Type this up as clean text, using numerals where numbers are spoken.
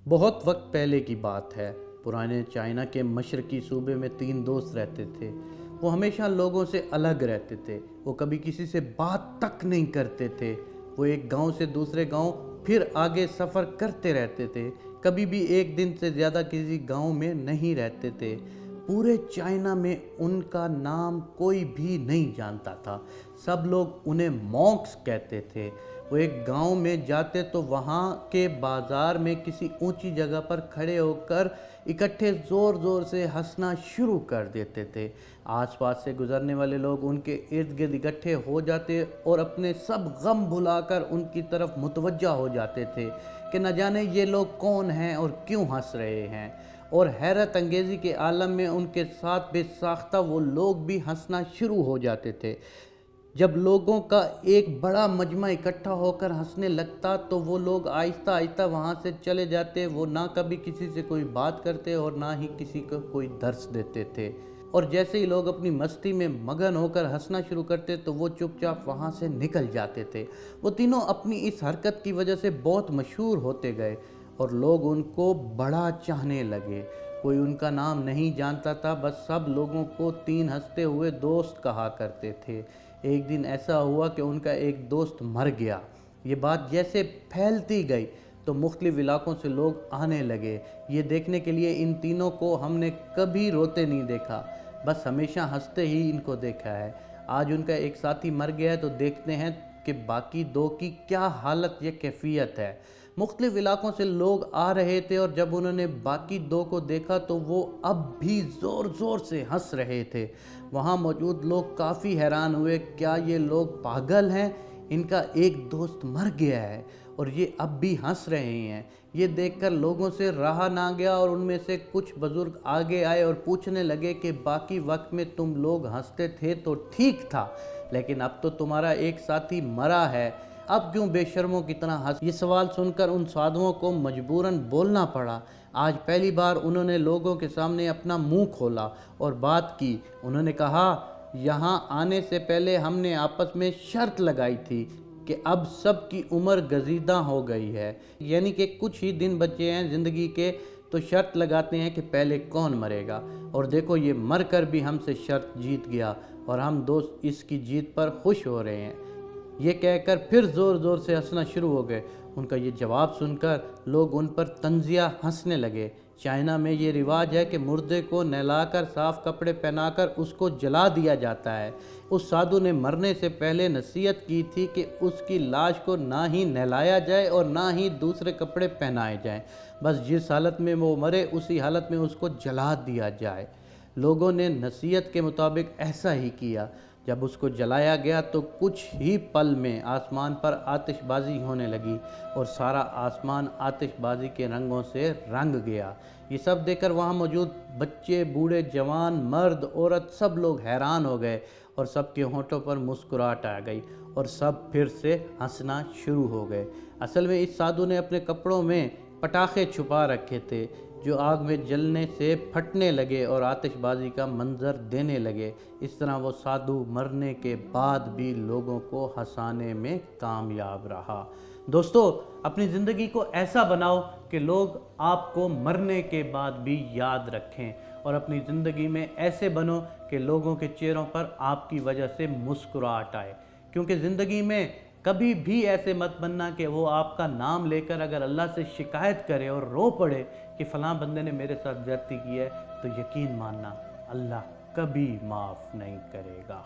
بہت وقت پہلے کی بات ہے۔ پرانے چائنا کے مشرقی صوبے میں 3 دوست رہتے تھے۔ وہ ہمیشہ لوگوں سے الگ رہتے تھے۔ وہ کبھی کسی سے بات تک نہیں کرتے تھے۔ وہ ایک گاؤں سے دوسرے گاؤں پھر آگے سفر کرتے رہتے تھے۔ کبھی بھی ایک دن سے زیادہ کسی گاؤں میں نہیں رہتے تھے۔ پورے چائنا میں ان کا نام کوئی بھی نہیں جانتا تھا۔ سب لوگ انہیں مونکس کہتے تھے۔ وہ ایک گاؤں میں جاتے تو وہاں کے بازار میں کسی اونچی جگہ پر کھڑے ہو کر اکٹھے زور زور سے ہنسنا شروع کر دیتے تھے۔ آس پاس سے گزرنے والے لوگ ان کے ارد گرد اکٹھے ہو جاتے اور اپنے سب غم بھلا کر ان کی طرف متوجہ ہو جاتے تھے کہ نہ جانے یہ لوگ کون ہیں اور کیوں ہنس رہے ہیں، اور حیرت انگیزی کے عالم میں ان کے ساتھ بے ساختہ وہ لوگ بھی ہنسنا شروع ہو جاتے تھے۔ جب لوگوں کا ایک بڑا مجمع اکٹھا ہو کر ہنسنے لگتا تو وہ لوگ آہستہ آہستہ وہاں سے چلے جاتے۔ وہ نہ کبھی کسی سے کوئی بات کرتے اور نہ ہی کسی کو کوئی درس دیتے تھے، اور جیسے ہی لوگ اپنی مستی میں مگن ہو کر ہنسنا شروع کرتے تو وہ چپ چاپ وہاں سے نکل جاتے تھے۔ وہ تینوں اپنی اس حرکت کی وجہ سے بہت مشہور ہوتے گئے اور لوگ ان کو بڑا چاہنے لگے۔ کوئی ان کا نام نہیں جانتا تھا، بس سب لوگوں کو 3 ہنستے ہوئے دوست کہا کرتے تھے۔ ایک دن ایسا ہوا کہ ان کا ایک دوست مر گیا۔ یہ بات جیسے پھیلتی گئی تو مختلف علاقوں سے لوگ آنے لگے، یہ دیکھنے کے لیے ان تینوں کو ہم نے کبھی روتے نہیں دیکھا، بس ہمیشہ ہنستے ہی ان کو دیکھا ہے۔ آج ان کا ایک ساتھی مر گیا ہے تو دیکھتے ہیں کہ باقی 2 کی کیا حالت یا کیفیت ہے۔ مختلف علاقوں سے لوگ آ رہے تھے اور جب انہوں نے باقی 2 کو دیکھا تو وہ اب بھی زور زور سے ہنس رہے تھے۔ وہاں موجود لوگ کافی حیران ہوئے، کیا یہ لوگ پاگل ہیں؟ ان کا ایک دوست مر گیا ہے اور یہ اب بھی ہنس رہے ہیں۔ یہ دیکھ کر لوگوں سے رہا نہ گیا اور ان میں سے کچھ بزرگ آگے آئے اور پوچھنے لگے کہ باقی وقت میں تم لوگ ہنستے تھے تو ٹھیک تھا، لیکن اب تو تمہارا ایک ساتھی مرا ہے، اب کیوں بے شرموں کی طرح ہنس؟ یہ سوال سن کر ان سادھوؤں کو مجبوراً بولنا پڑا۔ آج پہلی بار انہوں نے لوگوں کے سامنے اپنا منہ کھولا اور بات کی۔ انہوں نے کہا، یہاں آنے سے پہلے ہم نے آپس میں شرط لگائی تھی کہ اب سب کی عمر گزیدہ ہو گئی ہے، یعنی کہ کچھ ہی دن بچے ہیں زندگی کے، تو شرط لگاتے ہیں کہ پہلے کون مرے گا، اور دیکھو یہ مر کر بھی ہم سے شرط جیت گیا اور ہم دوست اس کی جیت پر خوش ہو رہے ہیں۔ یہ کہہ کر پھر زور زور سے ہنسنا شروع ہو گئے۔ ان کا یہ جواب سن کر لوگ ان پر طنزیہ ہنسنے لگے۔ چائنا میں یہ رواج ہے کہ مردے کو نہلا کر صاف کپڑے پہنا کر اس کو جلا دیا جاتا ہے۔ اس سادھو نے مرنے سے پہلے نصیحت کی تھی کہ اس کی لاش کو نہ ہی نہلایا جائے اور نہ ہی دوسرے کپڑے پہنائے جائیں، بس جس حالت میں وہ مرے اسی حالت میں اس کو جلا دیا جائے۔ لوگوں نے نصیحت کے مطابق ایسا ہی کیا۔ جب اس کو جلایا گیا تو کچھ ہی پل میں آسمان پر آتش بازی ہونے لگی اور سارا آسمان آتش بازی کے رنگوں سے رنگ گیا۔ یہ سب دیکھ کر وہاں موجود بچے، بوڑھے، جوان، مرد، عورت سب لوگ حیران ہو گئے اور سب کے ہونٹوں پر مسکراہٹ آ گئی اور سب پھر سے ہنسنا شروع ہو گئے۔ اصل میں اس سادھو نے اپنے کپڑوں میں پٹاخے چھپا رکھے تھے جو آگ میں جلنے سے پھٹنے لگے اور آتش بازی کا منظر دینے لگے۔ اس طرح وہ سادھو مرنے کے بعد بھی لوگوں کو ہنسانے میں کامیاب رہا۔ دوستو، اپنی زندگی کو ایسا بناؤ کہ لوگ آپ کو مرنے کے بعد بھی یاد رکھیں، اور اپنی زندگی میں ایسے بنو کہ لوگوں کے چہروں پر آپ کی وجہ سے مسکراہٹ آئے، کیونکہ زندگی میں کبھی بھی ایسے مت بننا کہ وہ آپ کا نام لے کر اگر اللہ سے شکایت کرے اور رو پڑے کہ فلاں بندے نے میرے ساتھ زیادتی کی ہے، تو یقین ماننا اللہ کبھی معاف نہیں کرے گا۔